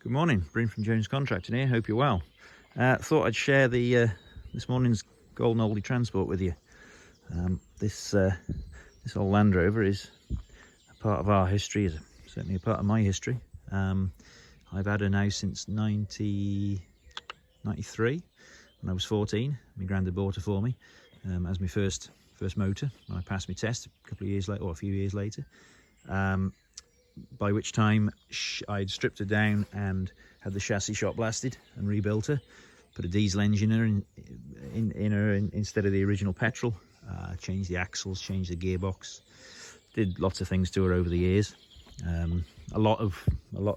Good morning, Bryn from Jones Contracting here. Hope you're well. Thought I'd share the this morning's golden oldie transport with you. This old Land Rover is a part of our history, is certainly a part of my history. I've had her now since 1993, when I was 14. My granddad bought her for me as my first motor when I passed my test a couple of years later, or a few years later. By which time I'd stripped her down and had the chassis shot blasted and rebuilt her, put a diesel engine in her instead of the original petrol, changed the axles, changed the gearbox, did lots of things to her over the years. A lot of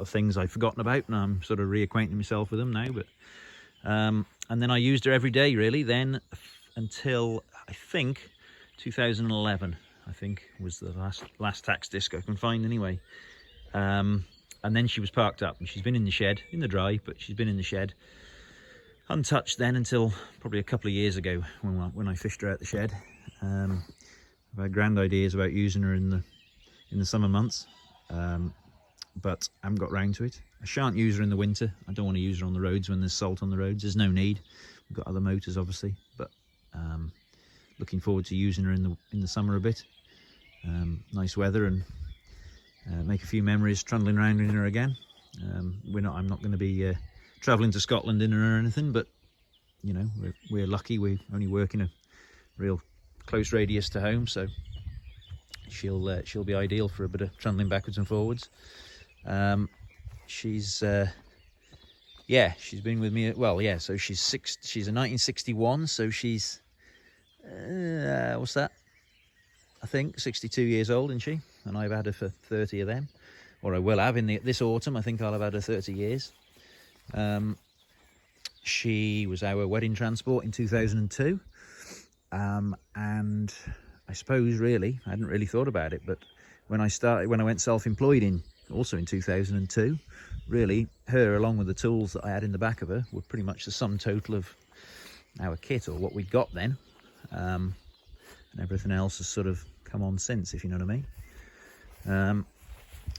things I've forgotten about, and I'm sort of reacquainting myself with them now. But and then I used her every day really then until I think 2011. I think was the last tax disc I can find anyway. And then she was parked up, and she's been in the shed, in the dry, but she's been in the shed untouched then until probably a couple of years ago when I fished her out the shed. I've had grand ideas about using her in the summer months, but I haven't got round to it. I shan't use her in the winter. I don't want to use her on the roads when there's salt on the roads. There's no need. We've got other motors obviously, but looking forward to using her in the summer a bit. Nice weather, and make a few memories trundling around in her again. I'm not going to be travelling to Scotland in her or anything, but you know, we're lucky. We only work in a real close radius to home, so she'll be ideal for a bit of trundling backwards and forwards. She's been with me. Well, yeah. So she's a 1961, so she's what's that? I think 62 years old, isn't she? And I've had her for 30 of them, or I will have in this autumn. I think I'll have had her 30 years. She was our wedding transport in 2002, and I suppose really I hadn't really thought about it, but when I went self-employed also in 2002, really her along with the tools that I had in the back of her were pretty much the sum total of our kit, or what we'd got then. And everything else has sort of come on since, if you know what I mean.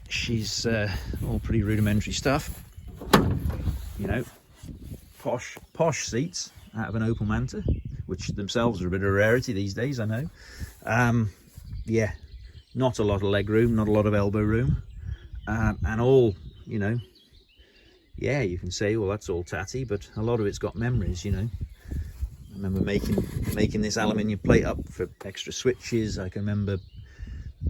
She's all pretty rudimentary stuff, you know, posh seats out of an Opel Manta, which themselves are a bit of a rarity these days, I know. Yeah, not a lot of leg room, not a lot of elbow room, and all, you know, yeah, you can say, well, that's all tatty, but a lot of it's got memories, you know. I remember making this aluminium plate up for extra switches. I can remember,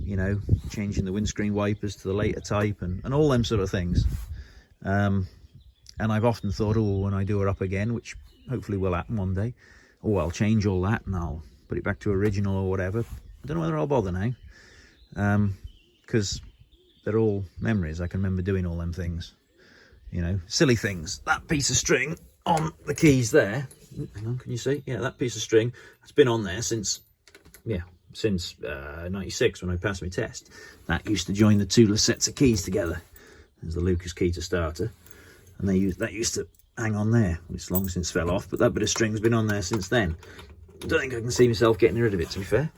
you know, changing the windscreen wipers to the later type and all them sort of things. And I've often thought, oh, when I do her up again, which hopefully will happen one day, I'll change all that and I'll put it back to original or whatever. I don't know whether I'll bother now, because they're all memories. I can remember doing all them things, you know, silly things. That piece of string on the keys there, hang on, can you see? Yeah, that piece of string has been on there since 96 when I passed my test. That used to join the two sets of keys together. There's the Lucas key to starter, and that used to hang on there. It's long since fell off, but that bit of string's been on there since then. I don't think I can see myself getting rid of it, to be fair.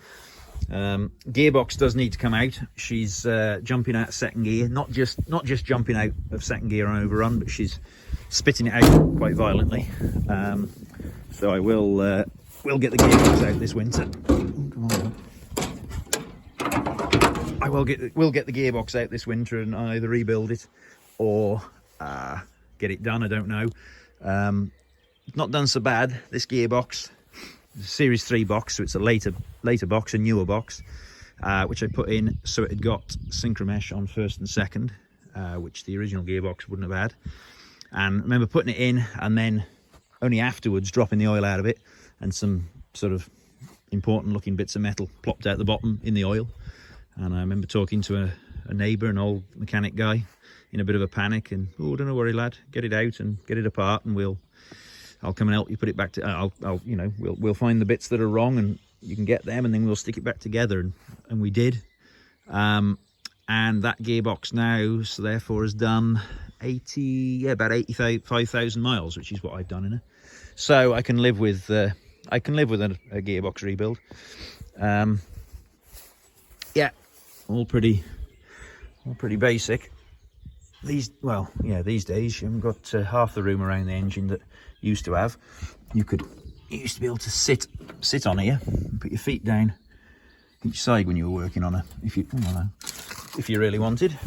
Gearbox does need to come out. She's jumping out of second gear, not just jumping out of second gear on overrun, but she's spitting it out quite violently. So I will get the gearbox out this winter. Come on. We'll get the gearbox out this winter and either rebuild it or get it done. I don't know. Not done so bad, this gearbox. It's a Series 3 box, so it's a later box, a newer box, which I put in so it had got synchromesh on first and second, which the original gearbox wouldn't have had. And I remember putting it in and then only afterwards dropping the oil out of it, and some sort of important looking bits of metal plopped out the bottom in the oil. And I remember talking to a neighbour, an old mechanic guy, in a bit of a panic, and don't worry lad, get it out and get it apart, and I'll come and help you put it back to, we'll find the bits that are wrong and you can get them, and then we'll stick it back together. And we did. And that gearbox now, so therefore, has done about 85,000 miles, which is what I've done in it. So I can live with a gearbox rebuild. Yeah, all pretty basic. these days you haven't got half the room around the engine that you used to have. You used to be able to sit on here and put your feet down each side when you were working on if you really wanted.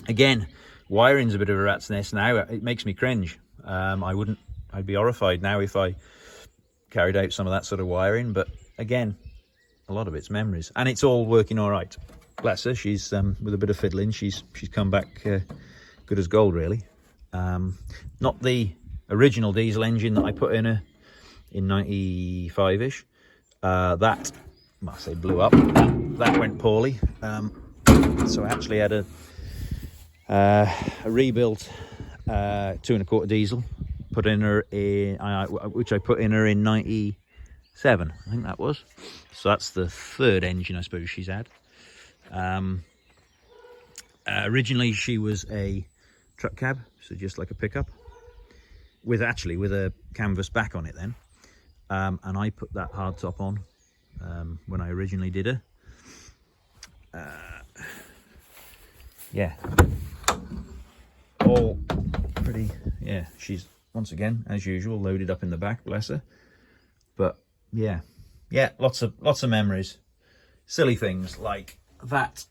Again, wiring's a bit of a rat's nest now. It makes me cringe. I'd be horrified now if I carried out some of that sort of wiring, but again, a lot of it's memories, and it's all working all right. Bless her, she's with a bit of fiddling, she's come back good as gold, really. Not the original diesel engine that I put in her in 95-ish. That, well, I say blew up. That went poorly. So I actually had a rebuilt 2 1/4 diesel put in her which I put in her in 97, I think that was. So that's the 3rd engine I suppose she's had. Originally she was a truck cab, so just like a pickup, with a canvas back on it then. And I put that hardtop on when I originally did her. Yeah, all pretty. Yeah, she's once again, as usual, loaded up in the back, bless her. But yeah, lots of memories. Silly things like that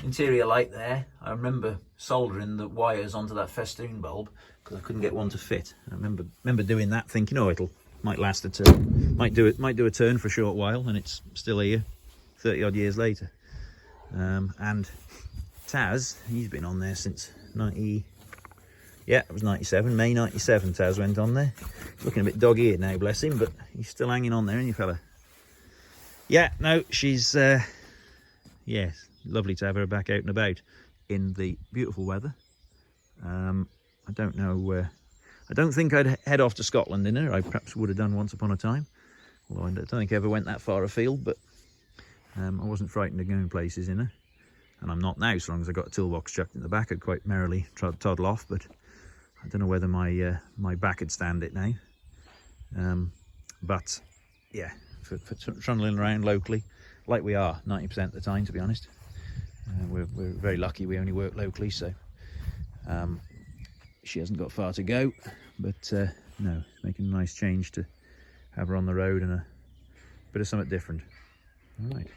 interior light there. I remember soldering the wires onto that festoon bulb because I couldn't get one to fit. I remember doing that, thinking, oh, might last a turn, might do a turn for a short while, and it's still here 30 odd years later. And Taz, he's been on there since 90. Yeah, it was 97, May 97 Taz went on there. He's looking a bit dog-eared now, bless him, but he's still hanging on there, isn't he, fella? Yeah, no, she's yes, lovely to have her back out and about in the beautiful weather. I don't know, I don't think I'd head off to Scotland in her. I perhaps would have done once upon a time, although I don't think I ever went that far afield, but I wasn't frightened of going places in her, and I'm not now. So long as I got a toolbox chucked in the back, I'd quite merrily toddle off, but I don't know whether my back would stand it now. But yeah, for trundling around locally, like we are 90% of the time, to be honest. We're very lucky we only work locally, so she hasn't got far to go, but no, it's making a nice change to have her on the road and a bit of something different. All right.